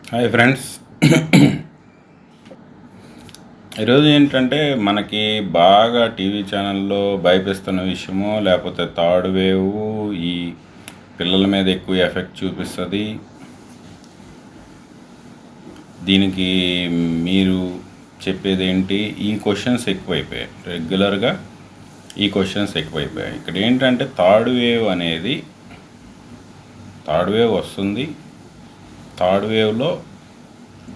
Hi friends. ఈరోజు ఏంటంటే మనకి బాగా టీవీ ఛానల్లో భయపిస్తున్న విషయమో లేకపోతే థర్డ్ వేవ్ ఈ పిల్లల మీద ఎక్కువ ఎఫెక్ట్ చూపిస్తుంది. దీనికి మీరు చెప్పేది ఏంటి? ఈ క్వశ్చన్స్ ఎక్కువైపోయాయి, రెగ్యులర్గా ఈ క్వశ్చన్స్ ఎక్కువైపోయాయి. ఇక్కడ ఏంటంటే థర్డ్ వేవ్ వస్తుంది. థర్డ్ వేవ్లో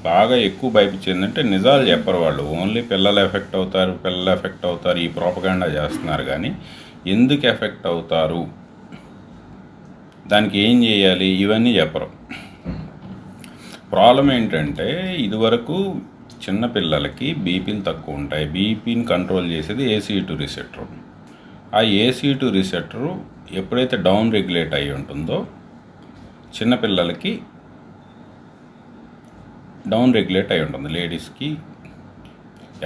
బాగా ఎక్కువ భయపించిందంటే నిజాలు చెప్పరు వాళ్ళు. ఓన్లీ పిల్లలు ఎఫెక్ట్ అవుతారు ఈ ప్రోపగాండా చేస్తున్నారు. కానీ ఎందుకు ఎఫెక్ట్ అవుతారు, దానికి ఏం చేయాలి, ఇవన్నీ చెప్పరు. ప్రాబ్లం ఏంటంటే ఇదివరకు చిన్నపిల్లలకి బీపీలు తక్కువ ఉంటాయి. బీపీని కంట్రోల్ చేసేది ACE2 రిసెప్టర్. ఆ ACE2 రిసెప్టర్ ఎప్పుడైతే డౌన్ రెగ్యులేట్ అయి ఉంటుందో చిన్నపిల్లలకి డౌన్ రెగ్యులేట్ అయి ఉంటుంది. లేడీస్కి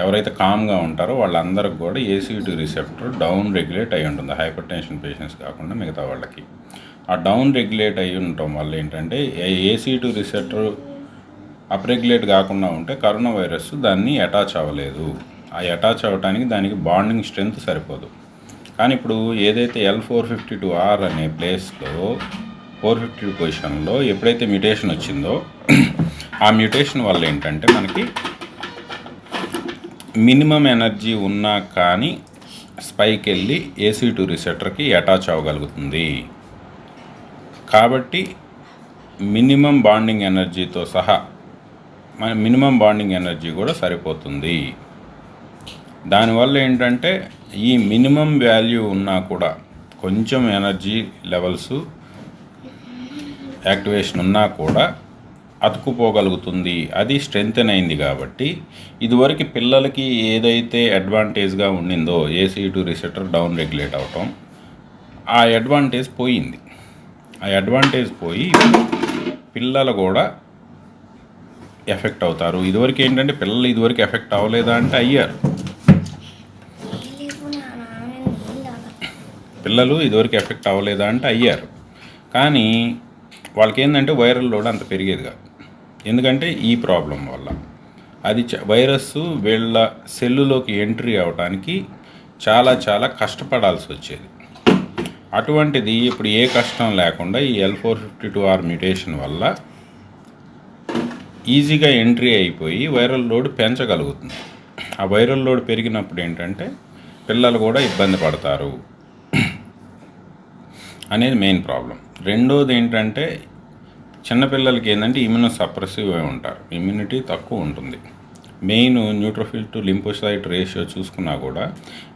ఎవరైతే కామ్గా ఉంటారో వాళ్ళందరికి కూడా ACE2 రిసెప్టర్ డౌన్ రెగ్యులేట్ అయి ఉంటుంది. హైపర్ టెన్షన్ పేషెంట్స్ కాకుండా మిగతా వాళ్ళకి ఆ డౌన్ రెగ్యులేట్ అయి ఉండటం వల్ల ఏంటంటే ACE2 రిసెప్టర్ అప్రెగ్యులేట్ కాకుండా ఉంటే కరోనా వైరస్ దాన్ని అటాచ్ అవ్వలేదు. ఆ అటాచ్ అవ్వడానికి దానికి బాండింగ్ స్ట్రెంత్ సరిపోదు. కానీ ఇప్పుడు ఏదైతే L452R అనే ప్లేస్లో 452 పొజిషన్లో ఎప్పుడైతే మ్యూటేషన్ వచ్చిందో ఆ మ్యూటేషన్ వల్ల ఏంటంటే మనకి మినిమం ఎనర్జీ ఉన్నా కానీ స్పైక్ వెళ్ళి ACE2 రిసెప్టర్కి అటాచ్ అవ్వగలుగుతుంది. కాబట్టి మినిమం బాండింగ్ ఎనర్జీతో సహా మినిమం బాండింగ్ ఎనర్జీ కూడా సరిపోతుంది. దానివల్ల ఏంటంటే ఈ మినిమం వాల్యూ ఉన్నా కూడా కొంచెం ఎనర్జీ లెవెల్స్ యాక్టివేషన్ ఉన్నా కూడా అతుకుపోగలుగుతుంది. అది స్ట్రెంగ్తెన్ అయింది. కాబట్టి ఇదివరకు పిల్లలకి ఏదైతే అడ్వాంటేజ్గా ఉండిందో ACE2 రిసెప్టర్ డౌన్ రెగ్యులేట్ అవటం, ఆ అడ్వాంటేజ్ పోయింది. ఆ అడ్వాంటేజ్ పోయి పిల్లలు కూడా ఎఫెక్ట్ అవుతారు. ఇదివరకు ఏంటంటే పిల్లలు ఇదివరకు ఎఫెక్ట్ అవ్వలేదా అంటే అయ్యారు. పిల్లలు ఇదివరకు ఎఫెక్ట్ అవ్వలేదా అంటే అయ్యారు. కానీ వాళ్ళకి ఏంటంటే వైరల్ లోడ్ అంత పెరిగేది కాదు. ఎందుకంటే ఈ ప్రాబ్లం వల్ల అది వైరస్ వీళ్ళ సెల్లులోకి ఎంట్రీ అవ్వడానికి చాలా కష్టపడాల్సి వచ్చేది. అటువంటిది ఇప్పుడు ఏ కష్టం లేకుండా ఈ L452R మ్యూటేషన్ వల్ల ఈజీగా ఎంట్రీ అయిపోయి వైరల్ లోడ్ పెంచగలుగుతుంది. ఆ వైరల్ లోడ్ పెరిగినప్పుడు ఏంటంటే పిల్లలు కూడా ఇబ్బంది పడతారు అనేది మెయిన్ ప్రాబ్లం. రెండోది ఏంటంటే చిన్నపిల్లలకి ఏంటంటే ఇమ్యూనో సప్రెసివ్ ఉంటారు, ఇమ్యూనిటీ తక్కువ ఉంటుంది. Main neutrophil to lymphocyte ratio చూసుకున్నా కూడా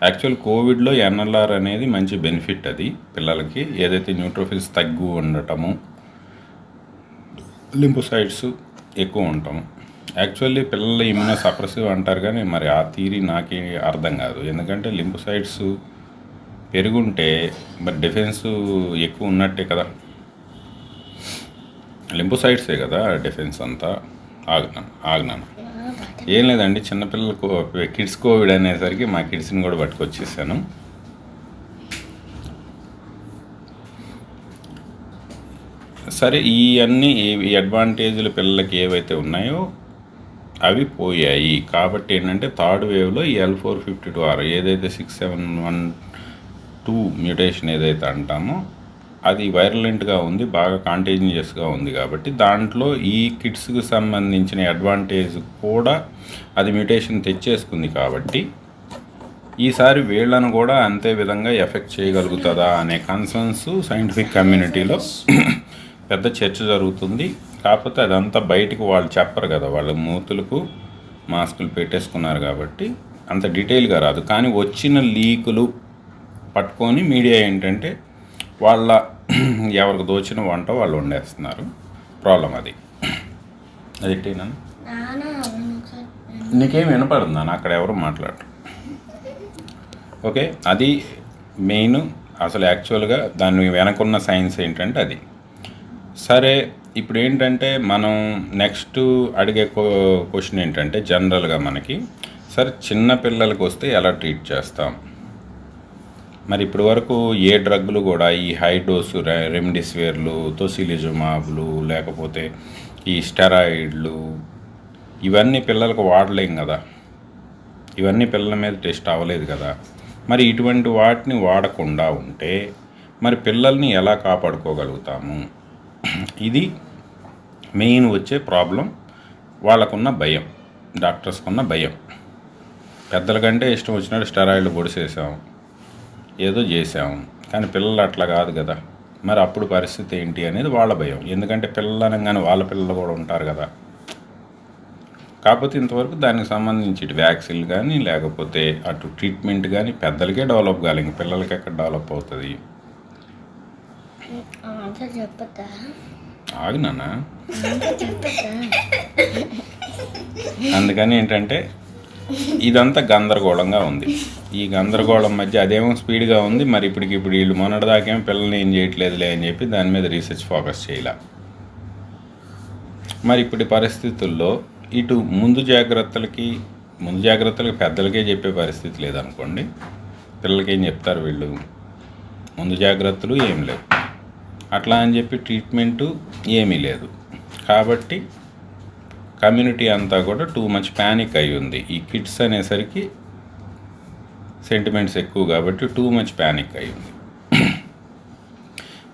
యాక్చువల్ కోవిడ్లో NLR అనేది మంచి బెనిఫిట్. అది పిల్లలకి ఏదైతే న్యూట్రోఫిల్స్ తగ్గు ఉండటము, లింఫోసైట్స్ ఎక్కువ ఉండటము. యాక్చువల్లీ పిల్లలు ఇమ్యూనో సప్రెసివ్ అంటారు, కానీ మరి ఆ థీరీ నాకే అర్థం కాదు. ఎందుకంటే లింఫోసైట్స్ పెరుగుంటే మరి డిఫెన్స్ ఎక్కువ ఉన్నట్టే కదా. లింఫోసైట్సే కదా డిఫెన్స్ అంతా. ఆగ్నాను ఏం లేదండి, చిన్నపిల్లలకు కిడ్స్ కోవిడ్ అనేసరికి మా కిడ్స్ని కూడా పట్టుకొచ్చేసాను. సరే, ఈ అడ్వాంటేజ్లు పిల్లలకి ఏవైతే ఉన్నాయో అవి పోయాయి. కాబట్టి ఏంటంటే థర్డ్ వేవ్లో ఈ L452R ఏదైతే 6712 మ్యూటేషన్ ఏదైతే అంటామో అది వైరలెంట్గా ఉంది, బాగా కాంటేజియస్గా ఉంది. కాబట్టి దాంట్లో ఈ కిడ్స్కి సంబంధించిన అడ్వాంటేజ్ కూడా అది మ్యూటేషన్ తెచ్చేసుకుంది. కాబట్టి ఈసారి వీళ్ళను కూడా అంతే విధంగా ఎఫెక్ట్ చేయగలుగుతుందా అనే కన్సర్న్స్ సైంటిఫిక్ కమ్యూనిటీలో పెద్ద చర్చ జరుగుతుంది. కాకపోతే అదంతా బయటకు వాళ్ళు చెప్పరు కదా, వాళ్ళ మూతులకు మాస్కులు పెట్టేసుకున్నారు కాబట్టి అంత డీటెయిల్గా రాదు. కానీ వచ్చిన లీకులు పట్టుకొని మీడియా ఏంటంటే వాళ్ళ ఎవరికి దోచిన వంట వాళ్ళు వండేస్తున్నారు. ప్రాబ్లం అది ఎట్టేనా? నీకేం వినపడుతుందా? అక్కడ ఎవరు మాట్లాడరు. ఓకే, అది మెయిన్. అసలు యాక్చువల్గా దాన్ని వెనకున్న సైన్స్ ఏంటంటే అది. సరే, ఇప్పుడు ఏంటంటే మనం నెక్స్ట్ అడిగే క్వశ్చన్ ఏంటంటే జనరల్గా మనకి సరే చిన్న పిల్లలకి వస్తే ఎలా ట్రీట్ చేస్తాం? మరి ఇప్పటి వరకు ఏ డ్రగ్లు కూడా ఈ హై డోసు రెమ్డెసివిర్లు, తొసిలిజుమాబ్లు, లేకపోతే ఈ స్టెరాయిడ్లు ఇవన్నీ పిల్లలకు వాడలేం కదా, ఇవన్నీ పిల్లల మీద టెస్ట్ అవ్వలేదు కదా. మరి ఇటువంటి వాటిని వాడకుండా ఉంటే మరి పిల్లల్ని ఎలా కాపాడుకోగలుగుతాము? ఇది మెయిన్ వచ్చే ప్రాబ్లం. వాళ్ళకున్న భయం, డాక్టర్స్కున్న భయం. పెద్దల కంటే ఇష్టం వచ్చినట్టు స్టెరాయిడ్లు పొడిసేసాం, ఏదో చేసాం, కానీ పిల్లలు అట్లా కాదు కదా. మరి అప్పుడు పరిస్థితి ఏంటి అనేది వాళ్ళ భయం. ఎందుకంటే పిల్లలు అనగానే వాళ్ళ పిల్లలు కూడా ఉంటారు కదా. కాకపోతే ఇంతవరకు దానికి సంబంధించి వ్యాక్సిన్లు కానీ లేకపోతే అటు ట్రీట్మెంట్ కానీ పెద్దలకే డెవలప్ కావాలి, ఇంక పిల్లలకి ఎక్కడ డెవలప్ అవుతుంది? ఆగినాన్న. అందుకని ఏంటంటే ఇదంతా గందరగోళంగా ఉంది. ఈ గందరగోళం మధ్య అదేమో స్పీడ్గా ఉంది. మరి ఇప్పుడు వీళ్ళు మొన్నటిదాకేమో పిల్లల్ని ఏం చేయట్లేదులే అని చెప్పి దాని మీద రీసెర్చ్ ఫోకస్ చేయాల. మరి ఇప్పుడు పరిస్థితుల్లో ఇటు ముందు జాగ్రత్తలకి పెద్దలకే చెప్పే పరిస్థితి లేదనుకోండి, పిల్లలకి ఏం చెప్తారు వీళ్ళు? ముందు జాగ్రత్తలు ఏం లేవు, అట్లా అని చెప్పి ట్రీట్మెంటు ఏమీ లేదు. కాబట్టి కమ్యూనిటీ అంతా కూడా టూ మచ్ ప్యానిక్ అయి ఉంది. ఈ కిడ్స్ అనేసరికి సెంటిమెంట్స్ ఎక్కువ కాబట్టి టూ మచ్ ప్యానిక్ అయి ఉంది.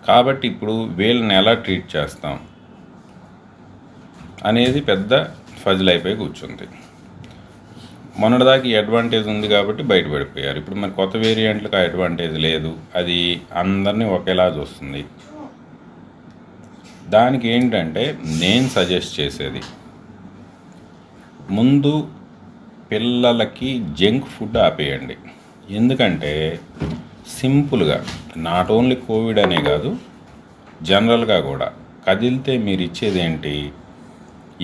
కాబట్టి ఇప్పుడు వీళ్ళని ఎలా ట్రీట్ చేస్తాం అనేది పెద్ద ఫజిల్ అయిపోయి కూర్చుంది. మొన్నటిదాకా ఈ అడ్వాంటేజ్ ఉంది కాబట్టి బయటపడిపోయారు. ఇప్పుడు మరి కొత్త వేరియంట్లకు ఆ అడ్వాంటేజ్ లేదు, అది అందరినీ ఒకేలా చూస్తుంది. దానికి ఏంటంటే నేను సజెస్ట్ చేసేది, ముందు పిల్లలకి జంక్ ఫుడ్ ఆపేయండి. ఎందుకంటే సింపుల్గా నాట్ ఓన్లీ కోవిడ్ అనే కాదు, జనరల్గా కూడా కదిలితే మీరు ఇచ్చేది ఏంటి?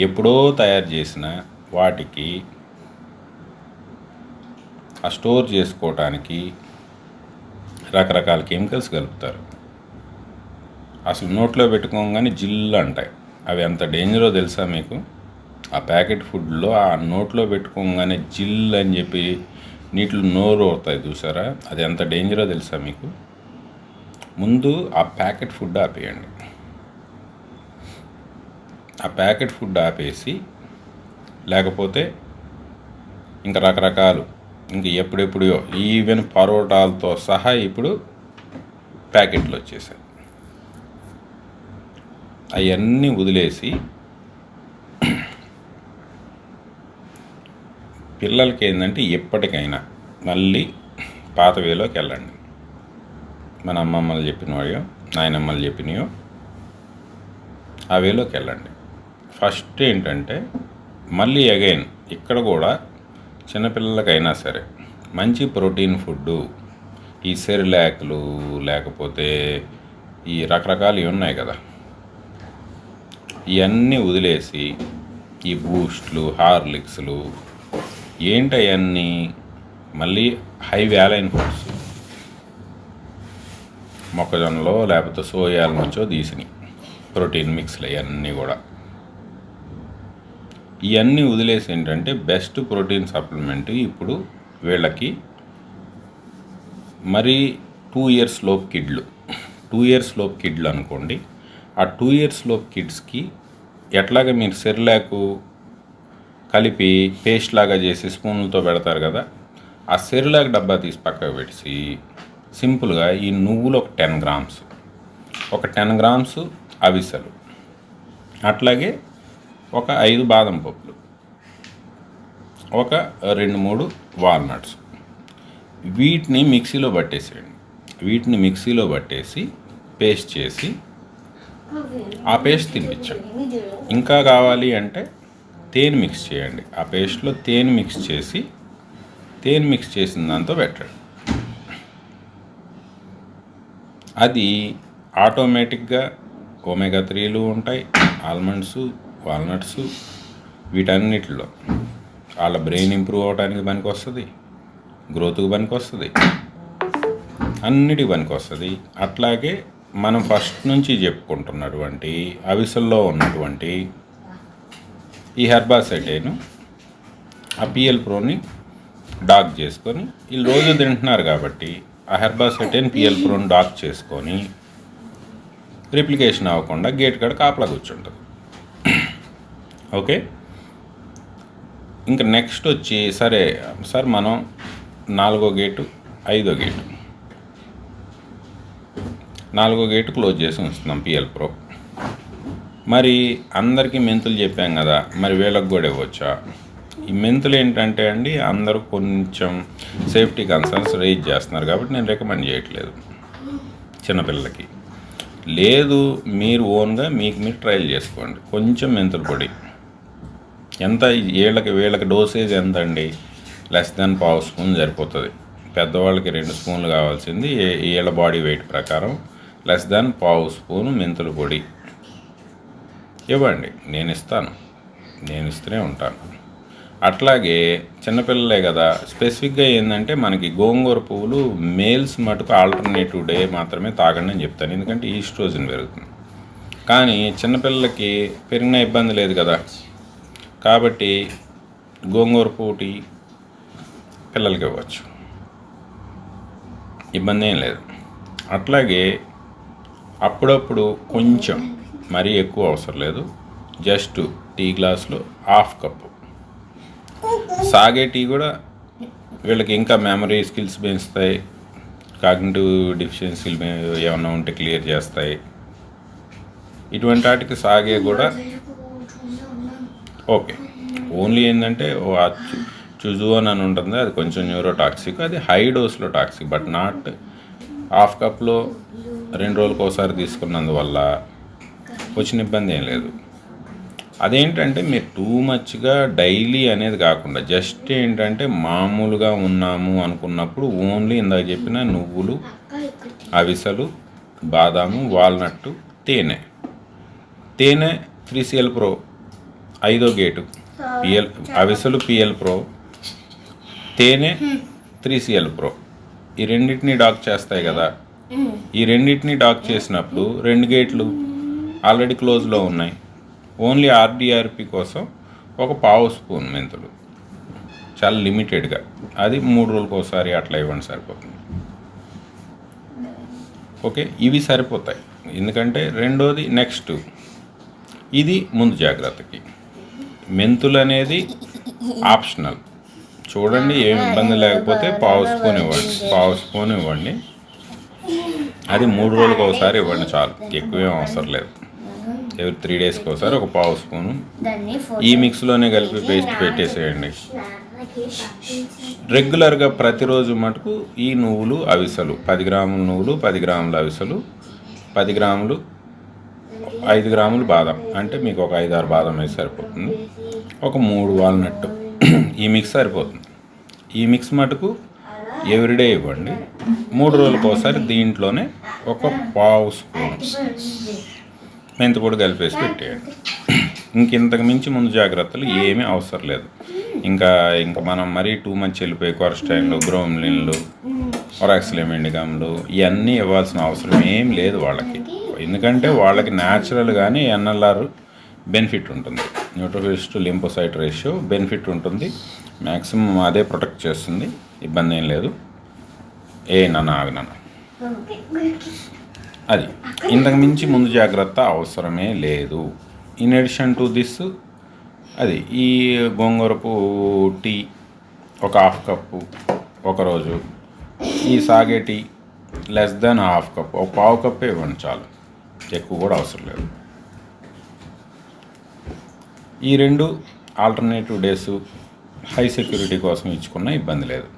ఎప్పుడో తయారు చేసిన వాటికి ఆ స్టోర్ చేసుకోవటానికి రకరకాల కెమికల్స్ కలుపుతారు. అసలు నోట్లో పెట్టుకోగానే జిల్లు అంటాయి. అవి ఎంత డేంజరో తెలుసా మీకు? ఆ ప్యాకెట్ ఫుడ్లో ఆ నోట్లో పెట్టుకోగానే జిల్ అని చెప్పి నీటిలో నోరు అవుతాయి చూసారా, అది ఎంత డేంజరో తెలుసా మీకు? ముందు ఆ ప్యాకెట్ ఫుడ్ ఆపేయండి. ఆ ప్యాకెట్ ఫుడ్ ఆపేసి, లేకపోతే ఇంకా రకరకాలు ఇంక ఎప్పుడెప్పుడో ఈవెన్ పరోటాలతో సహా ఇప్పుడు ప్యాకెట్లు వచ్చేసాయి. అవన్నీ వదిలేసి పిల్లలకి ఏంటంటే ఎప్పటికైనా మళ్ళీ పాత వేలోకి వెళ్ళండి. మన అమ్మమ్మలు చెప్పినవో నాయనమ్మలు చెప్పినయో ఆ వేలోకి వెళ్ళండి. ఫస్ట్ ఏంటంటే మళ్ళీ అగైన్ ఇక్కడ కూడా చిన్నపిల్లలకైనా సరే మంచి ప్రోటీన్ ఫుడ్డు, ఈ సెరిలాక్లు లేకపోతే ఈ రకరకాలు ఉన్నాయి కదా, ఇవన్నీ వదిలేసి ఈ బూస్ట్లు, హార్లిక్స్లు ఏంటవన్నీ మళ్ళీ హై వ్యాలైన్ ఫుడ్స్, మొక్కజొన్నలో లేకపోతే సోయాల నుంచో తీసినాయి ప్రోటీన్ మిక్స్లు ఇవన్నీ కూడా. ఇవన్నీ వదిలేసి ఏంటంటే బెస్ట్ ప్రోటీన్ సప్లిమెంట్ ఇప్పుడు వీళ్ళకి మరి 2 years లోపు కిడ్లు, 2 years లోపు కిడ్లు అనుకోండి. ఆ 2 years లోపు కిడ్స్కి ఎట్లాగ మీరు సెరిలాకు కలిపి పేస్ట్ లాగా చేసి స్పూన్లతో పెడతారు కదా, ఆ సెరిలాక్ డబ్బా తీసి పక్కకు పెట్టి సింపుల్గా ఈ నువ్వులు ఒక 10 grams, ఒక 10 grams అవిసెలు, అట్లాగే ఒక 5 బాదం పప్పులు, ఒక 2-3 వాల్నట్స్, వీటిని మిక్సీలో పట్టేసేయండి. వీటిని మిక్సీలో పట్టేసి పేస్ట్ చేసి ఆ పేస్ట్ తినిపించండి. ఇంకా కావాలి అంటే తేనె మిక్స్ చేయండి. ఆ పేస్ట్లో తేనె మిక్స్ చేసిన దాంతో పెట్టండి. అది ఆటోమేటిక్గా ఒమేగా 3లు ఉంటాయి, ఆల్మండ్స్, వాల్నట్స్, వీటన్నిటిలో వాళ్ళ బ్రెయిన్ ఇంప్రూవ్ అవ్వడానికి పనికి వస్తుంది, గ్రోత్కి పనికి వస్తుంది, అన్నిటికి పనికి వస్తుంది. అట్లాగే మనం ఫస్ట్ నుంచి చెప్పుకుంటున్నటువంటి అవిసల్లో ఉన్నటువంటి ఈ హెర్బాసెటైన్, ఆ పిఎల్ ప్రోని డాక్ చేసుకొని వీళ్ళు రోజు తింటున్నారు కాబట్టి ఆ హెర్బాసెటైన్ పిఎల్ ప్రోని డాక్ చేసుకొని రిప్లికేషన్ అవ్వకుండా గేట్ కాడ కాపలా కూర్చుంటుంది. ఓకే. ఇంకా నెక్స్ట్ వచ్చి సరే సార్ మనం 4వ గేటు 5వ గేటు 4వ గేటు క్లోజ్ చేసి ఉంచుతున్నాం పిఎల్ ప్రో. మరి అందరికీ మెంతులు చెప్పాం కదా, మరి వీళ్ళకి కూడా ఇవ్వచ్చా? ఈ మెంతులు ఏంటంటే అండి, అందరూ కొంచెం సేఫ్టీ కన్సర్న్స్ రేజ్ చేస్తున్నారు కాబట్టి నేను రికమెండ్ చేయట్లేదు చిన్నపిల్లలకి. లేదు మీరు ఓన్గా మీకు మీరు ట్రయల్ చేసుకోండి. కొంచెం మెంతుల పొడి ఎంత, వీళ్ళకి డోసేజ్ ఎంత అండి, లెస్ దాన్ ½ స్పూన్ సరిపోతుంది. పెద్దవాళ్ళకి 2 స్పూన్లు కావాల్సింది వీళ్ళ బాడీ వెయిట్ ప్రకారం లెస్ దాన్ ½ స్పూను మెంతుల పొడి ఇవ్వండి. నేను ఇస్తూనే ఉంటాను. అట్లాగే చిన్నపిల్లలే కదా, స్పెసిఫిక్గా ఏంటంటే మనకి గోంగూర పువ్వులు మేల్స్ మటుకు ఆల్టర్నేటివ్ డే మాత్రమే తాగండి అని చెప్తాను, ఎందుకంటే ఈస్ట్రోజన్ పెరుగుతుంది. కానీ చిన్నపిల్లలకి పెరిగిన ఇబ్బంది లేదు కదా, కాబట్టి గోంగూర పువ్వు టీ పిల్లలకి ఇవ్వచ్చు, ఇబ్బంది ఏం లేదు. అట్లాగే అప్పుడప్పుడు కొంచెం మరీ ఎక్కువ అవసరం లేదు, జస్ట్ టీ గ్లాసులో ½ కప్పు సాగే టీ కూడా వీళ్ళకి ఇంకా మెమరీ స్కిల్స్ పెంచుతాయి, కాగ్నిటివ్ డెఫిషియన్సీలు ఏమన్నా ఉంటే క్లియర్ చేస్తాయి. ఇటువంటి వాటికి సాగే కూడా ఓకే. ఓన్లీ ఏంటంటే చుజువన్ అని ఉంటుంది, అది కొంచెం న్యూరోటాక్సిక్, అది హై డోస్లో టాక్సిక్, బట్ నాట్ ½ కప్లో 2 రోజులకు ఒకసారి తీసుకున్నందువల్ల వచ్చిన ఇబ్బంది ఏం లేదు. అదేంటంటే మీరు టూ మచ్గా డైలీ అనేది కాకుండా జస్ట్ ఏంటంటే మామూలుగా ఉన్నాము అనుకున్నప్పుడు ఓన్లీ ఇందాక చెప్పిన నువ్వులు, అవిసెలు, బాదాము, వాల్నట్టు, తేనె 3CL ప్రో 5వ గేటు పిఎల్, అవిసెలు పిఎల్ ప్రో, తేనె 3CL ప్రో, ఈ రెండింటిని డాక్ చేస్తాయి కదా. ఈ రెండింటిని డాక్ చేసినప్పుడు 2 గేట్లు ఆల్రెడీ క్లోజ్లో ఉన్నాయి. ఓన్లీ ఆర్డిఆర్పి కోసం ఒక ½ స్పూన్ మెంతులు చాలా లిమిటెడ్గా, అది 3 రోజులకు ఒకసారి అట్లా ఇవ్వండి సరిపోతుంది. ఓకే, ఇవి సరిపోతాయి. ఎందుకంటే రెండోది నెక్స్ట్ ఇది ముందు జాగ్రత్తకి, మెంతులు అనేది ఆప్షనల్. చూడండి ఏమి ఇబ్బంది లేకపోతే ½ స్పూన్ ఇవ్వండి, అది 3 రోజులకు ఒకసారి ఇవ్వండి చాలు, ఎక్కువేం అవసరం లేదు. ఎవరి 3 డేస్కి ఒకసారి ఒక ½ స్పూను ఈ మిక్స్లోనే కలిపి పేస్ట్ పెట్టేసేయండి. రెగ్యులర్గా ప్రతిరోజు మటుకు ఈ నువ్వులు, అవిసెలు 10 గ్రాముల నువ్వులు, 10 గ్రాముల అవిసెలు, 10 గ్రాములు 5 గ్రాములు బాదం, అంటే మీకు ఒక 5-6 బాదం వేసి సరిపోతుంది, ఒక 3 వాల్నట్, ఈ మిక్స్ సరిపోతుంది. ఈ మిక్స్ మటుకు ఎవ్రీడే ఇవ్వండి. 3 రోజులకు ఒకసారి దీంట్లోనే ఒక ½ స్పూన్ మెంతి పొడి కలిపేసి పెట్టేయండి. ఇంతకు మించి ముందు జాగ్రత్తలు ఏమీ అవసరం లేదు. ఇంకా మనం మరీ టూ మచ్ వెళ్ళిపోయి కొరస్టైన్లు, గ్రోమ్లిన్లు, ఒరాక్సిలిమిండిగమ్లు ఇవన్నీ ఇవ్వాల్సిన అవసరం ఏం లేదు వాళ్ళకి. ఎందుకంటే వాళ్ళకి న్యాచురల్గానే ఎన్ఎల్ఆర్ బెనిఫిట్ ఉంటుంది, neutrophils to lymphocyte ratio benefit ఉంటుంది, మ్యాక్సిమం అదే ప్రొటెక్ట్ చేస్తుంది, ఇబ్బంది ఏం లేదు. ఆగనా అది ఇంతకు మించి ముందు జాగ్రత్త అవసరమే లేదు. ఇన్ అడిషన్ టు దిస్ అది ఈ గోంగూరపు టీ ఒక ½ కప్పు ఒకరోజు, ఈ సాగే టీ లెస్ దాన్ ½ కప్పు, ఒక ½ కప్పే ఇవ్వండి చాలు, ఎక్కువ కూడా అవసరం లేదు. ఈ 2 ఆల్టర్నేటివ్ డేస్ హై సెక్యూరిటీ కోసం ఇచ్చుకున్నా ఇబ్బంది లేదు.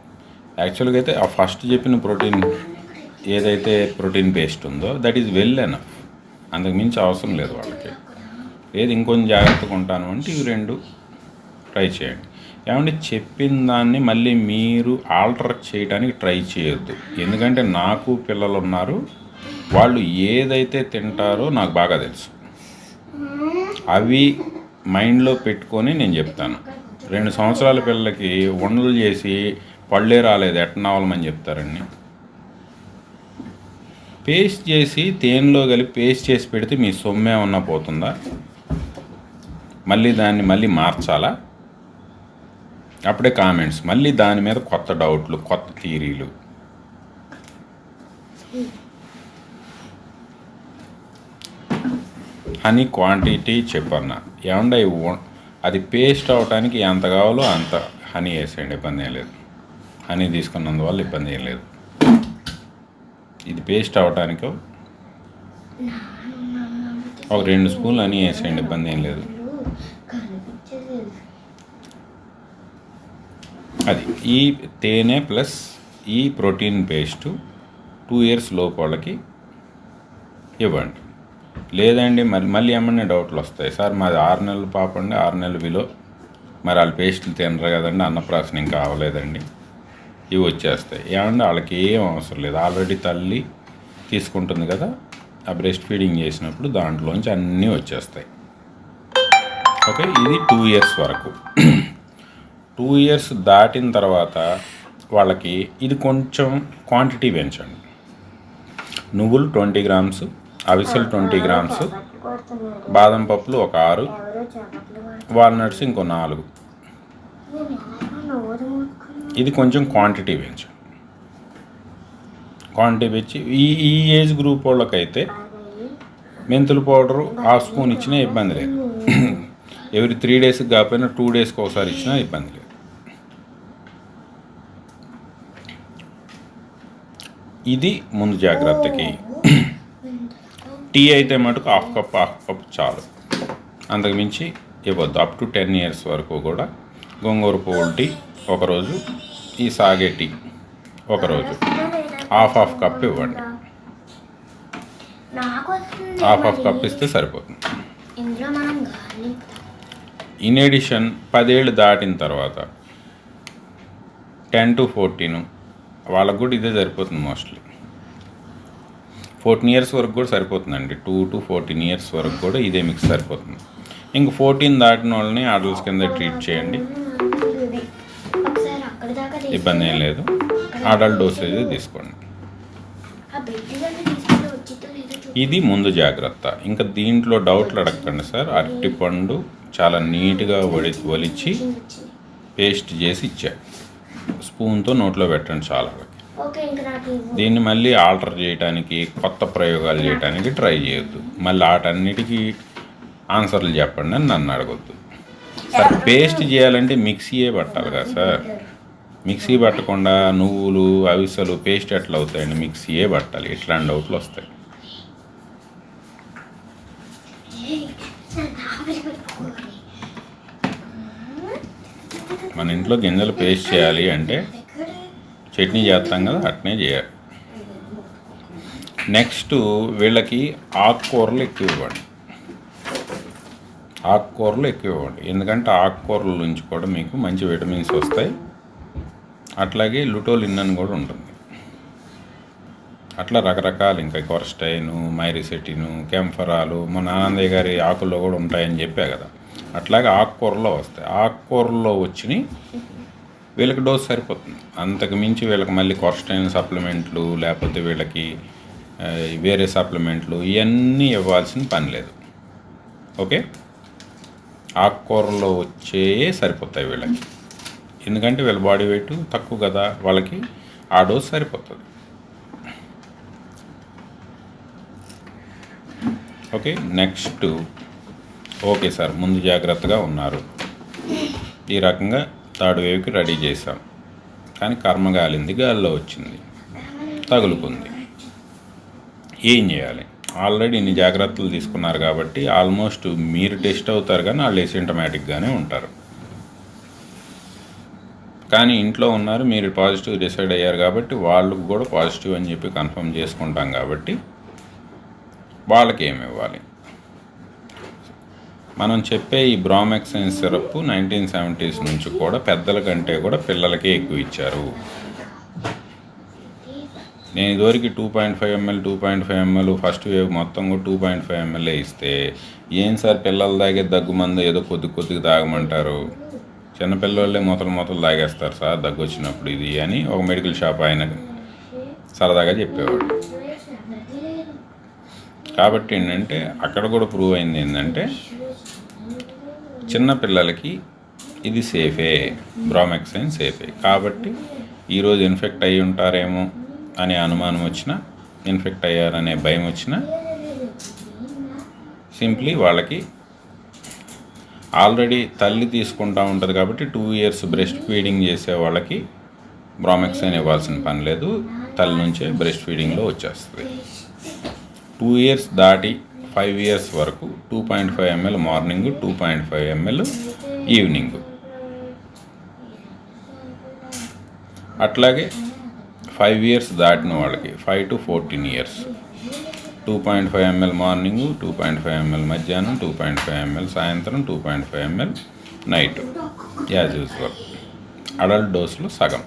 యాక్చువల్గా అయితే ఆ ఫస్ట్ చెప్పిన ప్రోటీన్ ఏదైతే ప్రోటీన్ పేస్ట్ ఉందో దట్ ఈజ్ వెల్ ఎనఫ్, అంతకు మించి అవసరం లేదు వాళ్ళకి. లేదు ఇంకొంచెం జాగ్రత్తగా ఉంటాను అంటే ఇవి 2 ట్రై చేయండి. ఏమంటే చెప్పిన దాన్ని మళ్ళీ మీరు ఆల్టర్ చేయడానికి ట్రై చేయొద్దు, ఎందుకంటే నాకు పిల్లలు ఉన్నారు, వాళ్ళు ఏదైతే తింటారో నాకు బాగా తెలుసు, అవి మైండ్లో పెట్టుకొని నేను చెప్తాను. 2 సంవత్సరాల పిల్లలకి వండలు చేసి పళ్ళే రాలేదు ఎట్ట నవలమని చెప్తారండి. పేస్ట్ చేసి తేనెలో కలిపి పేస్ట్ చేసి పెడితే మీ సొమ్మే ఉన్నా పోతుందా? మళ్ళీ మార్చాలా? అప్పుడే కామెంట్స్, మళ్ళీ దాని మీద కొత్త డౌట్లు, కొత్త థియరీలు. హనీ క్వాంటిటీ చెప్పన్నా, ఏమన్నా అది పేస్ట్ అవడానికి ఎంత కావాలో అంత హనీ వేసేయండి, ఇబ్బంది ఏం లేదు. హనీ తీసుకున్నందువల్ల ఇబ్బంది ఏం లేదు. ఇది పేస్ట్ అవటానికి ఒక 2 స్పూన్లు హనీ వేసేయండి, ఇబ్బంది ఏం లేదు. అది ఈ తేనె ప్లస్ ఈ ప్రోటీన్ పేస్టు 2 ఇయర్స్ లోపు వాళ్ళకి ఇవ్వండి. లేదండి మళ్ళీ ఏమన్నా డౌట్లు వస్తాయి, సార్ మాది 6 నెలల పాప అండి, 6 నెలల విలో, మరి వాళ్ళు పేస్టులు తినరు కదండి, అన్నప్రాసన ఇంకా అవ్వలేదండి, ఇవి వచ్చేస్తాయి. ఏమంటే వాళ్ళకి ఏం అవసరం లేదు, ఆల్రెడీ తల్లి తీసుకుంటుంది కదా, ఆ బ్రెస్ట్ ఫీడింగ్ చేసినప్పుడు దాంట్లోంచి అన్నీ వచ్చేస్తాయి. ఓకే, ఇది 2 ఇయర్స్ వరకు. 2 ఇయర్స్ దాటిన తర్వాత వాళ్ళకి ఇది కొంచెం క్వాంటిటీ పెంచండి. నువ్వులు 20 గ్రామ్స్, అవిసెలు 20 గ్రామ్స్, బాదం పప్పులు ఒక 6, వాల్నట్స్ ఇంకో 4. ఇది కొంచెం క్వాంటిటీ పెంచండి. క్వాంటిటీ పెంచి ఈ ఏజ్ గ్రూప్ వాళ్ళకైతే మెంతుల పౌడరు 1/2 స్పూన్ ఇచ్చినా ఇబ్బంది లేదు. ఎవ్రీ 3 డేస్కి కాకపోయినా 2 డేస్కి ఒకసారి ఇచ్చినా ఇబ్బంది లేదు. ఇది ముందు జాగ్రత్తకి. టీ అయితే మటుకు హాఫ్ కప్ చాలు, అంతకుమించి ఇవ్వద్దు. అప్ టు 10 ఇయర్స్ వరకు కూడా గోంగూర పువ్వుల టీ ఒకరోజు, ఈ సాగే టీ ఒకరోజు, హాఫ్ కప్ ఇవ్వండి. హాఫ్ కప్ ఇస్తే సరిపోతుంది. ఇన్ ఎడిషన్ 10 ఏళ్ళు దాటిన తర్వాత 10 to 14 వాళ్ళకు కూడా ఇదే సరిపోతుంది. మోస్ట్లీ 14 ఇయర్స్ వరకు కూడా సరిపోతుందండి. 2 to 14 ఇయర్స్ వరకు కూడా ఇదే మిక్స్ సరిపోతుంది. ఇంక 14 దాటిన వాళ్ళని అడల్ట్స్ కింద ట్రీట్ చేయండి, ఇబ్బంది ఏం లేదు. అడల్ట్ డోసేజ్ తీసుకోండి. ఇది ముందు జాగ్రత్త. ఇంకా దీంట్లో డౌట్లు అడగండి సార్. అరటిపండు చాలా నీట్గా ఒలిచి పేస్ట్ చేసి ఇచ్చా, స్పూన్తో నోట్లో పెట్టండి చాలా. దీన్ని మళ్ళీ ఆల్టర్ చేయడానికి, కొత్త ప్రయోగాలు చేయడానికి ట్రై చేయొద్దు. మళ్ళీ వాటన్నిటికీ ఆన్సర్లు చెప్పండి అని నన్ను అడగొద్దు సార్. పేస్ట్ చేయాలంటే మిక్సీయే పట్టాలి కదా సార్. మిక్సీ పట్టకుండా నువ్వులు అవిసెలు పేస్ట్ ఎట్లా అవుతాయండి? మిక్సీయే పట్టాలి. ఇట్లాంటి డౌట్లు వస్తాయి. మన ఇంట్లో గింజలు పేస్ట్ చేయాలి అంటే చట్నీ చేస్తాం కదా, అట్నే చేయాలి. నెక్స్ట్ వీళ్ళకి ఆకుకూరలు ఎక్కువ ఇవ్వండి. ఆకుకూరలు ఎక్కువ ఇవ్వండి, ఎందుకంటే ఆకుకూరల నుంచి కూడా మీకు మంచి విటమిన్స్ వస్తాయి. అట్లాగే లుటోలిన్ అని కూడా ఉంటుంది. అట్లా రకరకాలు, ఇంకా కొరస్టైను, మైరిసెటిను, కెంఫరాలు, మన ఆనందయ్య గారి ఆకుల్లో కూడా ఉంటాయని చెప్పా కదా, అట్లాగే ఆకుకూరలో వస్తాయి. ఆకుకూరల్లో వచ్చినాయి వీళ్ళకి డోస్ సరిపోతుంది. అంతకు మించి వీళ్ళకి మళ్ళీ కొరస్టైన్ సప్లిమెంట్లు, లేకపోతే వీళ్ళకి వేరే సప్లిమెంట్లు ఇవన్నీ ఇవ్వాల్సిన పని లేదు. ఓకే, ఆకుకూరలో వచ్చే సరిపోతాయి వీళ్ళకి, ఎందుకంటే వీళ్ళ బాడీ వెయిట్ తక్కువ కదా, వాళ్ళకి ఆ డోస్ సరిపోతుంది. Okay, next. ఓకే సార్, ముందు జాగ్రత్తగా ఉన్నారు. ఈ రకంగా 3rd వేవ్కి రెడీ చేసాం, కానీ కర్మ గాలింది, గాలిలో వచ్చింది, తగులుకుంది. ఏం చేయాలి? ఆల్రెడీ ఇన్ని జాగ్రత్తలు తీసుకున్నారు కాబట్టి ఆల్మోస్ట్ మీరు టెస్ట్ అవుతారు, కానీ వాళ్ళు ఎసిమ్టమాటిక్గానే ఉంటారు. కానీ ఇంట్లో ఉన్నారు, మీరు పాజిటివ్ డిసైడ్ అయ్యారు కాబట్టి వాళ్ళకు కూడా పాజిటివ్ అని చెప్పి కన్ఫర్మ్ చేసుకుంటాం కాబట్టి వాళ్ళకి ఏమి ఇవ్వాలి? మనం చెప్పే ఈ బ్రామెక్సైన్ సిరప్ 1970s నుంచి కూడా పెద్దల కంటే కూడా పిల్లలకే ఎక్కువ ఇచ్చారు. నేను ఇదివరకు 2.5 ml 2.5 ml ఫస్ట్ వేవ్ మొత్తం కూడా 2.5 ml ఇస్తే, ఏం సార్ పిల్లలు తాగే దగ్గు మందు ఏదో కొద్దిగా తాగమంటారు, చిన్నపిల్లలే మొదలు తాగేస్తారు సార్ దగ్గు వచ్చినప్పుడు ఇది అని ఒక మెడికల్ షాప్ ఆయన సరదాగా చెప్పేవాడు. కాబట్టి ఏంటంటే అక్కడ కూడా ప్రూవ్ అయింది ఏంటంటే చిన్నపిల్లలకి ఇది సేఫే, బ్రామెక్సైన్ సేఫే. కాబట్టి ఈరోజు ఇన్ఫెక్ట్ అయ్యి ఉంటారేమో అనే అనుమానం వచ్చినా, ఇన్ఫెక్ట్ అయ్యారనే భయం వచ్చినా, సింప్లీ వాళ్ళకి ఆల్రెడీ తల్లి తీసుకుంటూ ఉంటుంది కాబట్టి 2 ఇయర్స్ బ్రెస్ట్ ఫీడింగ్ చేసే వాళ్ళకి బ్రామెక్సైన్ ఇవ్వాల్సిన పని లేదు, తల్లి నుంచే బ్రెస్ట్ ఫీడింగ్లో వచ్చేస్తుంది. 2 ఇయర్స్ దాటి 5 ఇయర్స్ వరకు 2.5 ml మార్నింగ్, 2.5 ml ఈవినింగ్. అట్లాగే 5 ఇయర్స్ దాటిన వాళ్ళకి 5 to 14 years 2.5 ml morning, 2.5 ml మధ్యాహ్నం, 2.5 ml సాయంత్రం, 2.5 ml night as usual. Adult డోసులు సగం.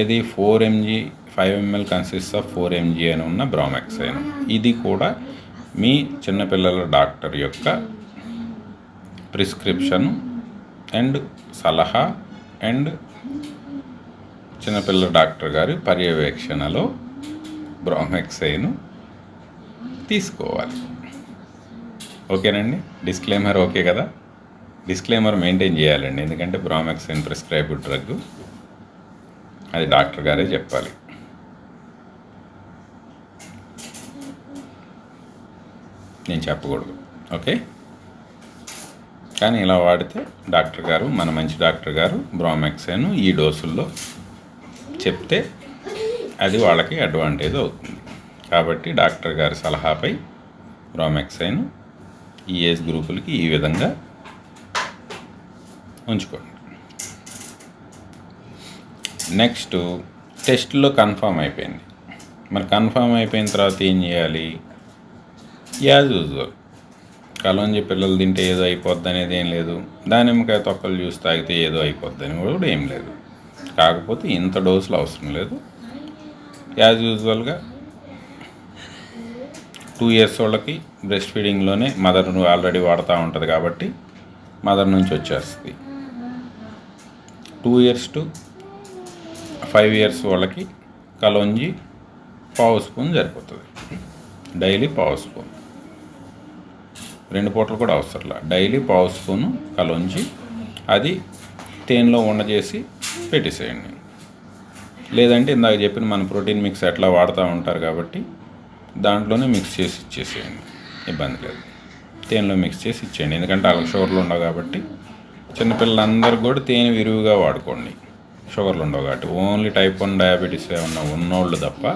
ఏది 4 mg 5 ml consist of 4 mg అని ఉన్న బ్రామెక్సైన్. ఇది కూడా మీ చిన్నపిల్లల డాక్టర్ యొక్క ప్రిస్క్రిప్షన్ అండ్ సలహా అండ్ చిన్నపిల్లల డాక్టర్ గారి పర్యవేక్షణలో బ్రామెక్సైన్ తీసుకోవాలి. ఓకేనండి, డిస్క్లైమర్ ఓకే కదా? డిస్క్లైమర్ మెయింటైన్ చేయాలండి, ఎందుకంటే బ్రామెక్సైన్ ప్రిస్క్రైబ్డ్ డ్రగ్, అది డాక్టర్ గారే చెప్పాలి. నేను చెప్పకూడదు. ఓకే, కానీ ఇలా వాడితే డాక్టర్ గారు, మన మంచి డాక్టర్ గారు బ్రామెక్సైన్ ఈ డోసుల్లో చెప్తే అది వాళ్ళకి అడ్వాంటేజ్ అవుతుంది. కాబట్టి డాక్టర్ గారి సలహాపై బ్రామెక్సైన్ ఈ ఏజ్ గ్రూపులకి ఈ విధంగా ఉంచుకోండి. నెక్స్ట్, టెస్ట్లో కన్ఫామ్ అయిపోయింది. మరి కన్ఫామ్ అయిపోయిన తర్వాత ఏం చేయాలి? యాజ్ యూజువల్ కలోంజి పిల్లలు తింటే ఏదో అయిపోద్ది అనేది ఏం లేదు, దానిమ్మకాయ తొక్కలు జ్యూస్ తాగితే ఏదో అయిపోద్ది అని కూడా ఏం లేదు. కాకపోతే ఇంత డోసులు అవసరం లేదు. యాజ్ యూజువల్గా 2 ఇయర్స్ వాళ్ళకి బ్రెస్ట్ ఫీడింగ్లోనే మదర్ ఆల్రెడీ వాడుతూ ఉంటుంది కాబట్టి మదర్ నుంచి వచ్చేస్తుంది. 2 ఇయర్స్ టు 5 ఇయర్స్ వాళ్ళకి కలోంజి 1/2 స్పూన్ సరిపోతుంది. డైలీ 1/2 స్పూన్, 2 పూటలు కూడా అవసరంలా. డైలీ 1/2 స్పూను కలోంజి, అది తేనెలో ఉండజేసి పెట్టేసేయండి. లేదంటే ఇందాక చెప్పిన మన ప్రోటీన్ మిక్స్ ఎట్లా వాడుతూ ఉంటారు కాబట్టి దాంట్లోనే మిక్స్ చేసి ఇచ్చేసేయండి, ఇబ్బంది లేదు. తేనెలో మిక్స్ చేసి ఇచ్చేయండి, ఎందుకంటే అలా షుగర్లు ఉండవు కాబట్టి. చిన్నపిల్లలందరికీ కూడా తేనె విరివిగా వాడుకోండి, షుగర్లు ఉండవు కాబట్టి. ఓన్లీ టైప్ 1 డయాబెటీస్ ఏమన్నా ఉన్నోళ్ళు తప్ప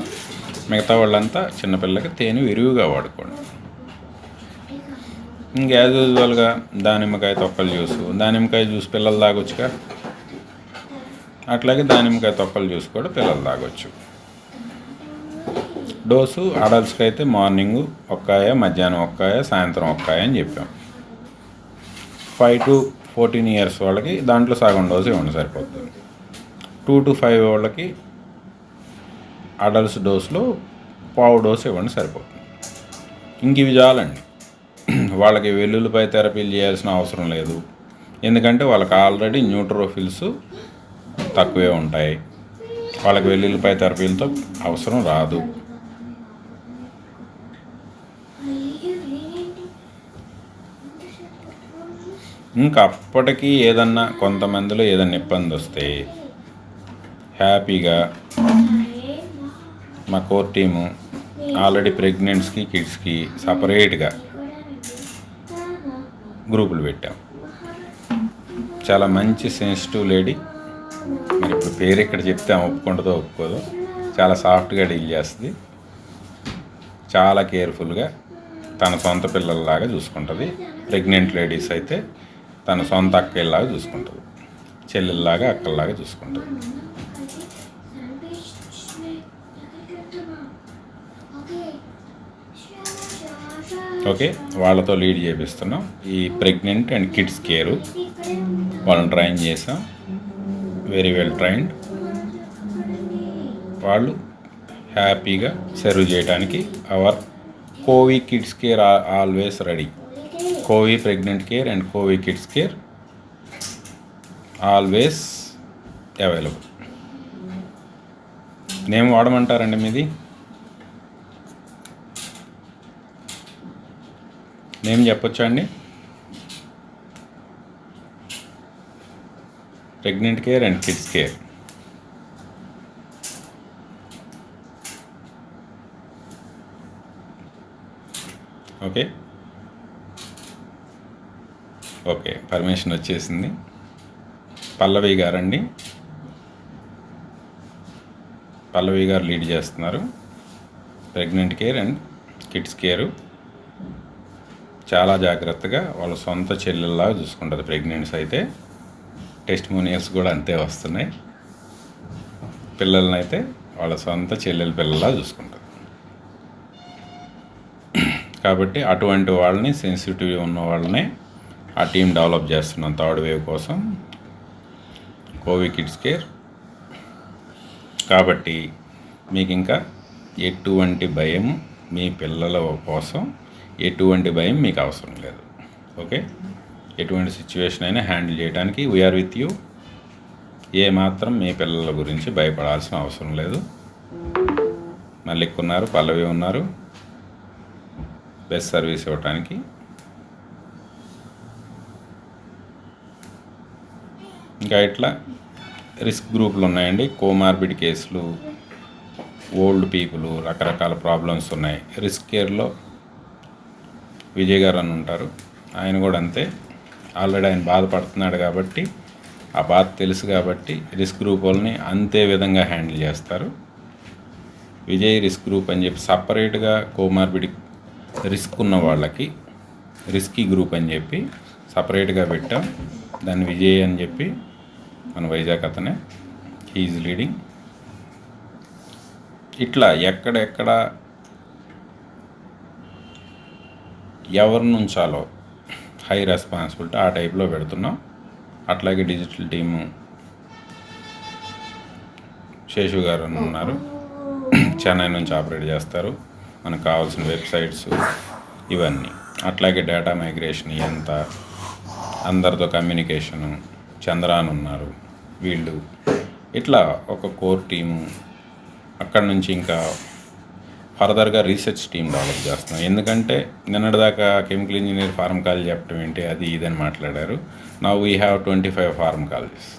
మిగతా వాళ్ళంతా చిన్నపిల్లలకి తేనె విరివిగా వాడుకోండి. ఇంకా యాజ్ యూజువల్గా దానిమ్మకాయ తొక్కల జ్యూస్, దానిమ్మకాయ జ్యూస్ పిల్లలు తాగొచ్చుగా, అట్లాగే దానిమ్మకాయ తొక్కల జ్యూస్ కూడా పిల్లలు తాగొచ్చు. డోసు అడల్ట్స్కి అయితే మార్నింగ్ 1 కాయ, మధ్యాహ్నం 1 కాయ, సాయంత్రం 1 కాయ అని చెప్పాం. 5 to 14 ఇయర్స్ వాళ్ళకి దాంట్లో సగం డోసు ఇవ్వండి సరిపోతుంది. 2 to 5 వాళ్ళకి అడల్ట్స్ డోసులో 1/2 డోసు ఇవ్వండి సరిపోతుంది. ఇంక ఇవి చాలండి. వాళ్ళకి వెల్లుల్లిపై థెరపీలు చేయాల్సిన అవసరం లేదు, ఎందుకంటే వాళ్ళకి ఆల్రెడీ న్యూట్రోఫిల్స్ తక్కువే ఉంటాయి. వాళ్ళకి వెల్లుల్లిపై థెరపీలతో అవసరం రాదు. ఇంకా అప్పటికి ఏదన్నా కొంతమందిలో ఏదన్నా ఇబ్బంది వస్తే హ్యాపీగా మా కోర్ టీము ఆల్రెడీ ప్రెగ్నెంట్స్కి, కిడ్స్కి సపరేట్గా గ్రూపులు పెట్టాం. చాలా మంచి సెన్సిటివ్ లేడీ, మరి ఇప్పుడు పేరు ఇక్కడ చెప్తే ఒప్పుకుంటుందో ఒప్పుకోదో, చాలా సాఫ్ట్గా డీల్ చేస్తుంది, చాలా కేర్ఫుల్గా తన సొంత పిల్లల్లాగా చూసుకుంటుంది. ప్రెగ్నెంట్ లేడీస్ అయితే తన సొంత అక్కలాగా చూసుకుంటుంది, చెల్లెల్లాగా అక్కల్లాగా చూసుకుంటుంది. ఓకే, వాళ్ళతో లీడ్ చేపిస్తున్నాం. ఈ ప్రెగ్నెంట్ అండ్ కిడ్స్ కేరు వాళ్ళని ట్రైన్ చేసాం, వెరీ వెల్ ట్రైన్డ్. వాళ్ళు హ్యాపీగా సర్వ్ చేయడానికి our Kovi kids care always ready. Kovi pregnant care and Kovi kids care always available. Name వాడమంటారండి మీది? నేమ్ చెప్పొచ్చా అండి? Pregnant care and kids care. Okay, okay, permission వచ్చేసింది. పల్లవి గారండి, పల్లవి గారు లీడ్ చేస్తున్నారు pregnant care and kids care. చాలా జాగ్రత్తగా వాళ్ళ సొంత చెల్లెల్లాగా చూసుకుంటుంది ప్రెగ్నెన్సీ అయితే. టెస్టిమోనియల్స్ కూడా అంతే వస్తున్నాయి. పిల్లల్ని అయితే వాళ్ళ సొంత చెల్లెల పిల్లల్లా చూసుకుంటుంది. కాబట్టి అటువంటి వాళ్ళని, సెన్సిటివ్ ఉన్న వాళ్ళని ఆ టీం డెవలప్ చేస్తున్నాం థర్డ్ వేవ్ కోసం, కోవిడ్ కిడ్స్ కేర్. కాబట్టి మీకు ఇంకా ఎటువంటి భయం, మీ పిల్లల కోసం ఎటువంటి భయం మీకు అవసరం లేదు. ఓకే, ఎటువంటి సిచ్యువేషన్ అయినా హ్యాండిల్ చేయడానికి వీఆర్ విత్ యూ. ఏమాత్రం మీ పిల్లల గురించి భయపడాల్సిన అవసరం లేదు. మల్లిక్ ఉన్నారు, పల్లవి ఉన్నారు బెస్ట్ సర్వీస్ ఇవ్వటానికి. ఇంకా ఇట్లా రిస్క్ గ్రూపులు ఉన్నాయండి, కోమార్బిడ్ కేసులు, ఓల్డ్ పీపుల్, రకరకాల ప్రాబ్లమ్స్ ఉన్నాయి. రిస్క్ కేర్లో విజయ్ గారు అని ఉంటారు, ఆయన కూడా అంతే. ఆల్రెడీ ఆయన బాధపడుతున్నాడు కాబట్టి, ఆ బాధ తెలుసు కాబట్టి రిస్క్ గ్రూప్ వాళ్ళని అంతే విధంగా హ్యాండిల్ చేస్తారు. విజయ్ రిస్క్ గ్రూప్ అని చెప్పి సపరేట్గా కోమార్బిడ్ రిస్క్ ఉన్న వాళ్ళకి రిస్కీ గ్రూప్ అని చెప్పి సపరేట్గా పెట్టాం. దాన్ని విజయ్ అని చెప్పి మన వైజాగ్ అతనే, హీఈస్ లీడింగ్. ఇట్లా ఎక్కడెక్కడ ఎవరిని ఉంచాలో హై రెస్పాన్సిబిలిటీ ఆ టైప్లో పెడుతున్నాం. అట్లాగే డిజిటల్ టీము శేషు గారు అని ఉన్నారు, చెన్నై నుంచి ఆపరేట్ చేస్తారు. మనకు కావాల్సిన వెబ్సైట్స్ ఇవన్నీ. అట్లాగే డేటా మైగ్రేషన్ ఇదంతా, అందరితో కమ్యూనికేషను చంద్రాన్ ఉన్నారు వీళ్ళు. ఇట్లా ఒక కోర్ టీము. అక్కడ నుంచి ఇంకా ఫర్దర్గా రీసెర్చ్ టీమ్ డెవలప్ చేస్తున్నాం. ఎందుకంటే నిన్నటిదాకా కెమికల్ ఇంజనీర్ ఫార్మకాలజీ చెప్పడం ఏంటి, అది ఇదని మాట్లాడారు. Now we have 25 pharmacologies.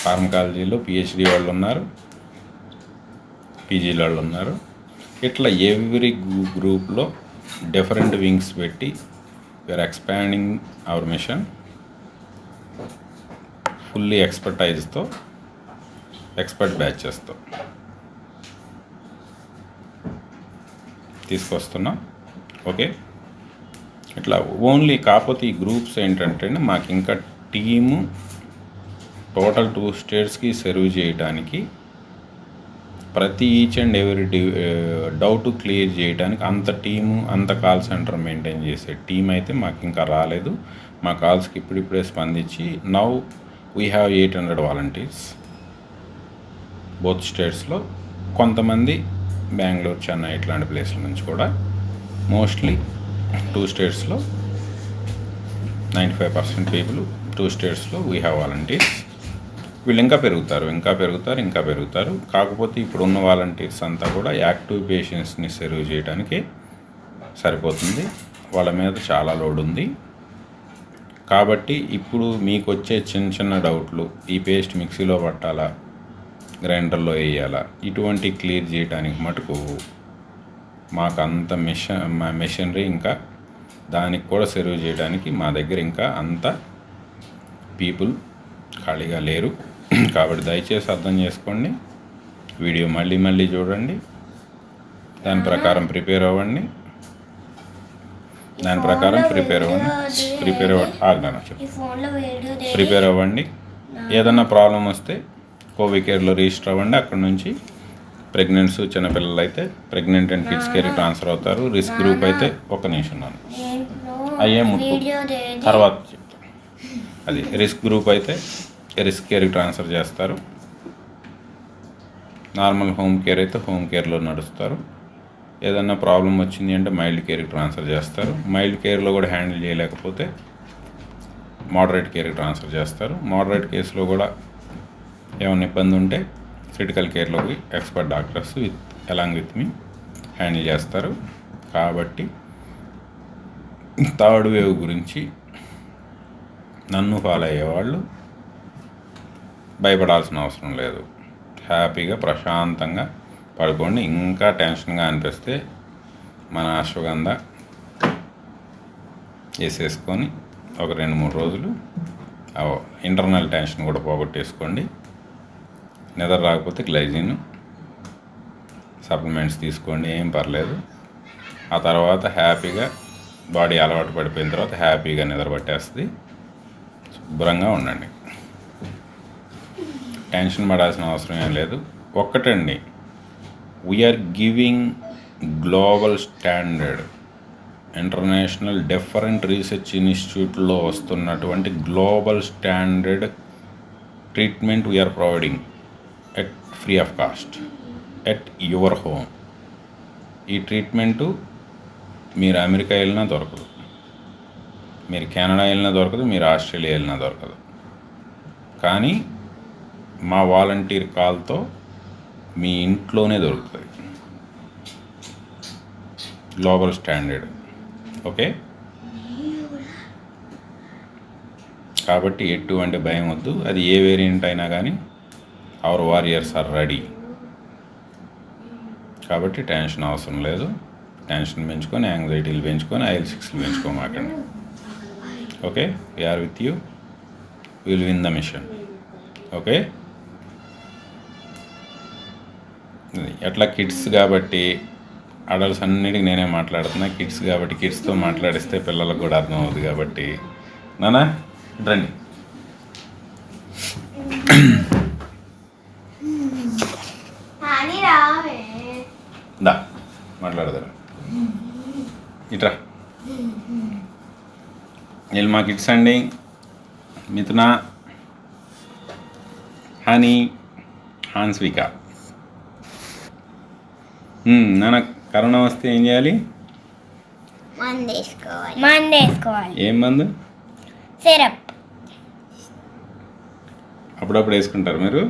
ఫార్మకాలజీలో పిహెచ్డి వాళ్ళు ఉన్నారు, పీజీ వాళ్ళు ఉన్నారు. ఇట్లా ఎవ్రీ గ్రూప్లో డిఫరెంట్ వింగ్స్ పెట్టి we're expanding our mission. Fully ఎక్స్పర్టైజ్తో, ఎక్స్పర్ట్ బ్యాచెస్తో తీసుకొస్తున్నాం. ఓకే, ఇట్లా ఓన్లీ. కాకపోతే ఈ గ్రూప్స్ ఏంటంటే మాకు ఇంకా టీము టోటల్ 2 స్టేట్స్కి సర్వ్ చేయడానికి, ప్రతి each and every doubt clear చేయడానికి అంత టీము, అంత కాల్ సెంటర్ మెయింటైన్ చేసే టీం అయితే మాకు ఇంకా రాలేదు. మా కాల్స్కి ఇప్పుడిప్పుడే స్పందించి now we have 800 volunteers both స్టేట్స్లో. కొంతమంది బెంగళూరు, చెన్నై ఇట్లాంటి ప్లేస్ల నుంచి కూడా. మోస్ట్లీ 2 స్టేట్స్లో 95% పీపుల్ 2 స్టేట్స్లో వీ హ్యావ్ వాలంటీర్స్. వీళ్ళు ఇంకా పెరుగుతారు. కాకపోతే ఇప్పుడు ఉన్న వాలంటీర్స్ అంతా కూడా యాక్టివ్ పేషెంట్స్ని సర్వ్ చేయడానికి సరిపోతుంది. వాళ్ళ మీద చాలా లోడ్ ఉంది. కాబట్టి ఇప్పుడు మీకు వచ్చే చిన్న డౌట్లు, ఈ పేస్ట్ మిక్సీలో పట్టాలా, గ్రైండర్లో వేయాలా, ఇటువంటి క్లియర్ చేయడానికి మటుకు మాకు అంత మెషినరీ ఇంకా దానికి కూడా సర్వ్ చేయడానికి మా దగ్గర ఇంకా అంత పీపుల్ ఖాళీగా లేరు. కాబట్టి దయచేసి అర్థం చేసుకోండి. వీడియో మళ్ళీ చూడండి, దాని ప్రకారం ప్రిపేర్ అవ్వండి. ప్రిపేర్ అవ్వండి. ఏదన్నా ప్రాబ్లం వస్తే కోవిడ్ కేర్లో రిజిస్టర్ అవ్వండి. అక్కడ నుంచి ప్రెగ్నెంట్స్, చిన్నపిల్లలు అయితే ప్రెగ్నెంట్ అండ్ కిడ్స్ కేర్కి ట్రాన్స్ఫర్ అవుతారు. రిస్క్ గ్రూప్ అయితే ఒక నిమిషం నాన్న అయ్యే ముట్టు తర్వాత చెప్తాను. అది రిస్క్ గ్రూప్ అయితే రిస్క్ కేర్కి ట్రాన్స్ఫర్ చేస్తారు. నార్మల్ హోమ్ కేర్ అయితే హోమ్ కేర్లో నడుస్తారు. ఏదన్నా ప్రాబ్లం వచ్చింది అంటే మైల్డ్ కేర్కి ట్రాన్స్ఫర్ చేస్తారు. మైల్డ్ కేర్లో కూడా హ్యాండిల్ చేయలేకపోతే మోడరేట్ కేర్కి ట్రాన్స్ఫర్ చేస్తారు. మోడరేట్ కేసులో కూడా ఏమైనా ఇబ్బంది ఉంటే క్రిటికల్ కేర్లోకి ఎక్స్పర్ట్ డాక్టర్స్ అలాంగ్ విత్ మీ హ్యాండిల్ చేస్తారు. కాబట్టి థర్డ్ వేవ్ గురించి నన్ను ఫాలో అయ్యేవాళ్ళు భయపడాల్సిన అవసరం లేదు. హ్యాపీగా ప్రశాంతంగా పడుకోండి. ఇంకా టెన్షన్గా అనిపిస్తే మన అశ్వగంధ వేసేసుకొని ఒక 2-3 రోజులు ఇంటర్నల్ టెన్షన్ కూడా పోగొట్టేసుకోండి. నిద్ర రాకపోతే గ్లైజిన్ సప్లిమెంట్స్ తీసుకోండి, ఏం పర్లేదు. ఆ తర్వాత హ్యాపీగా బాడీ అలవాటు పడిపోయిన తర్వాత హ్యాపీగా నిద్ర పట్టేస్తుంది. శుభ్రంగా ఉండండి, టెన్షన్ పడాల్సిన అవసరం ఏం లేదు. ఒక్కటండి, we're giving global standard international different research ఇన్స్టిట్యూట్లో వస్తున్నటువంటి global standard treatment we're providing at free of cost at your home. ఈ ట్రీట్మెంటు మీరు అమెరికా వెళ్ళినా దొరకదు, మీరు కెనడా వెళ్ళినా దొరకదు, మీరు ఆస్ట్రేలియా వెళ్ళినా దొరకదు. కానీ మా వాలంటీర్ కాల్తో మీ ఇంట్లోనే దొరుకుతుంది. Global standard, okay. కాబట్టి ఎటువంటి భయం వద్దు, అది ఏ వేరియంట్ అయినా కానీ అవర్ వారియర్స్ ఆర్ రెడీ. కాబట్టి టెన్షన్ అవసరం లేదు. టెన్షన్ పెంచుకొని, యాంగ్జైటీలు పెంచుకొని, IL-6లు పెంచుకోమాకండి. Okay, we're with you, will win the mission. Okay, ఎట్లా కిడ్స్ కాబట్టి అడల్ట్స్ అన్నిటికీ నేనే మాట్లాడుతున్నా. కిడ్స్ కాబట్టి కిడ్స్తో మాట్లాడిస్తే పిల్లలకు కూడా అర్థం అవుతుంది. కాబట్టి నానా రండి, దా మాట్లాడదాం. ఇట్రా, వీళ్ళు మా కిడ్స్ అండి. మిథున, హనీ, హాన్స్విక. నాన్న కరోనా వస్తే ఏం చేయాలి? మందు వేసుకోవాలి. ఏం మందు? సిరప్. అప్పుడప్పుడు వేసుకుంటారు మీరు?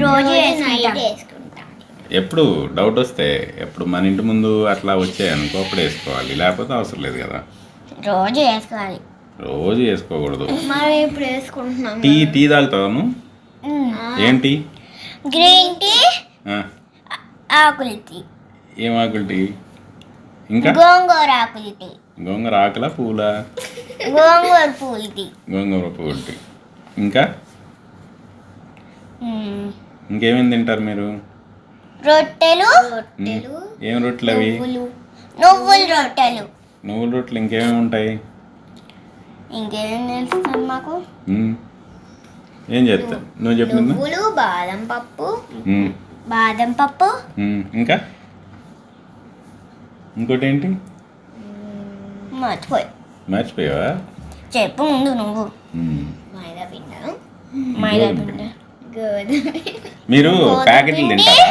రోజు వేసుకుంటాం. ఎప్పుడు డౌట్ వస్తే, ఎప్పుడు మన ఇంటి ముందు అట్లా వచ్చాయనుకో అప్పుడు వేసుకోవాలి, లేకపోతే అవసరం లేదు కదా. రోజు వేసుకోవాలి. రోజు వేసుకోకూడదు. మరి ఇప్పుడు వేసుకుంటున్నాం. టీ తాగుతాను. ఏంటి? గ్రీన్ టీ, ఆకుల టీ. ఏం ఆకుల టీ? ఇంకా గోంగూర ఆకుల టీ. గోంగూర ఆకుల పూల? గోంగూర పూల టీ. గోంగూర పూల టీ. ఇంకా ఇంకేమేమి తింటారు మీరు? రొట్టెలు. ఏం రొట్టెలు అవి? నువ్వుల రొట్టెలు. నువ్వుల రొట్టెలు ఇంకేమేమి ఉంటాయి? ఇంకేమేమి తెలుస్తుంది మాకు? ఏం చెప్తా, నువ్వు చెప్పింది. నువ్వులు, బాదం పప్పు. ఇంకా ఇంకోటి ఏంటి? మర్చిపోయావా? చెప్పు ముందు నువ్వు. మైదా పిండి. మీరు ప్యాకెట్లు తింటారా?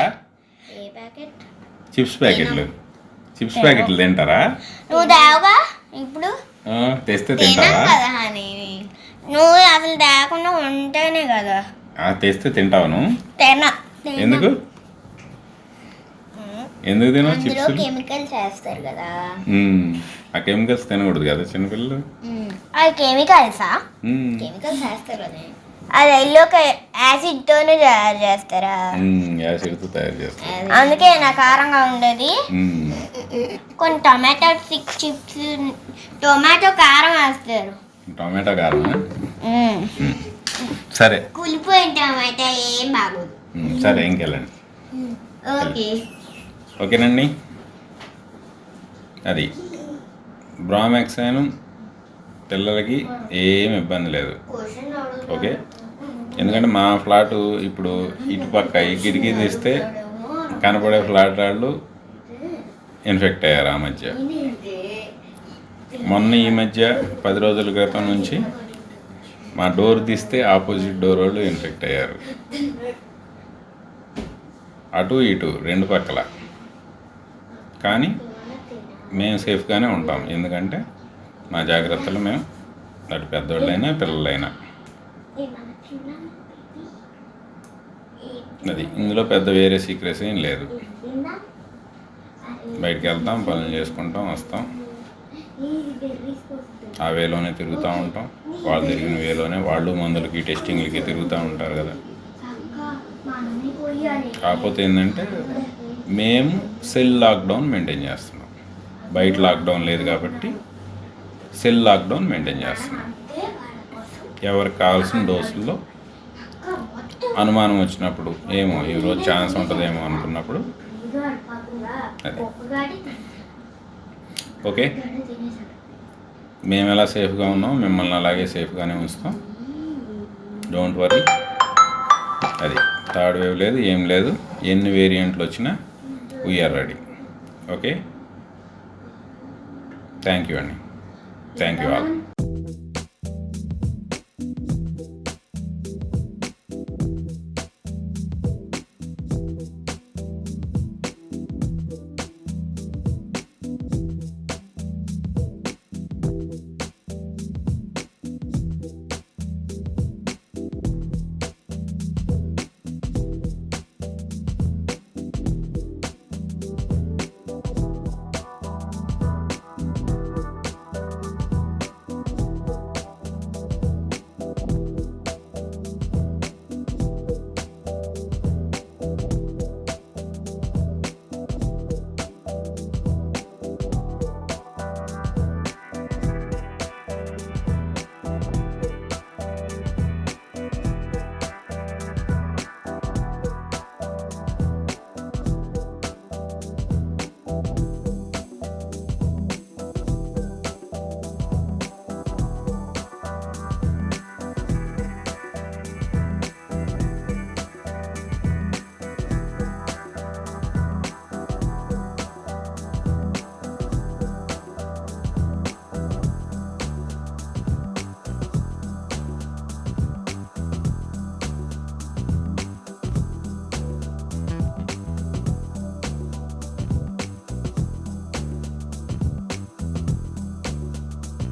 చిప్స్ ప్యాకెట్లు తింటారా? నువ్వు తావుగా ఇప్పుడు. తెస్తే తింటావా? నువ్వు అసలు తేకుండా ఉంటేనే కదా. తెస్తే తింటావు నువ్వు? ఎందుకు తినవు? చిప్స్ కెమికల్స్ వేస్తారు కదా. ఆ కెమికల్స్ తినకూడదు కదా చిన్నపిల్లలు. అది కెమికల్సా? కెమికల్స్ వేస్తారు కదా. అది ఎల్లోకి యాసిడ్ తోనే తయారు చేస్తారా? యాసిడ్తో తయారు చేస్తారు, అందుకే నా కారంగా ఉండేది. కొన్ని టమాటో చిప్స్, టొమాటో కారం వేస్తారు. టొమాటో కారం? సరే, కులిపోయిన టమాటా ఏం బాగోదు. సరే ఇంకెళ్ళండి. ఓకేనండి. అది బ్రామెక్సైన్ పిల్లలకి ఏం ఇబ్బంది లేదు. ఓకే, ఎందుకంటే మా ఫ్లాటు ఇప్పుడు ఇటుపక్క ఈ కిటికీ తీస్తే కనపడే ఫ్లాట్ వాళ్ళు ఇన్ఫెక్ట్ అయ్యారు ఆ మధ్య. మొన్న ఈ మధ్య 10 రోజుల క్రితం నుంచి మా డోర్ తీస్తే ఆపోజిట్ డోర్ వాళ్ళు ఇన్ఫెక్ట్ అయ్యారు. అటు ఇటు 2 పక్కల. కానీ మేము సేఫ్గానే ఉంటాం, ఎందుకంటే మా జాగ్రత్తలు మేము అటు పెద్దోళ్ళైనా పిల్లలైనా. అది ఇందులో పెద్ద వేరే సీక్రెట్స్ ఏం లేదు. బయటికి వెళ్తాం, పనులు చేసుకుంటాం, వస్తాం, ఆ వేలోనే తిరుగుతూ ఉంటాం. వాళ్ళు తిరిగిన వేలోనే వాళ్ళు మందులకి టెస్టింగ్లకి తిరుగుతూ ఉంటారు కదా. కాకపోతే ఏంటంటే మేము సెల్ లాక్డౌన్ మెయింటైన్ చేస్తున్నాం. బయట లాక్డౌన్ లేదు కాబట్టి సెల్ లాక్డౌన్ మెయింటైన్ చేస్తున్నాం. ఎవరికి కావాల్సిన డోసుల్లో అనుమానం వచ్చినప్పుడు ఏమో ఈరోజు ఛాన్స్ ఉంటుందేమో అనుకున్నప్పుడు అదే ఓకే. మేము ఎలా సేఫ్గా ఉన్నాం మిమ్మల్ని అలాగే సేఫ్గానే ఉంచుతాం. Don't worry. అది థర్డ్ వేవ్ లేదు, ఏం లేదు. ఎన్ని వేరియంట్లు వచ్చినా we're ready. Okay, thank you అండి. Thank you all.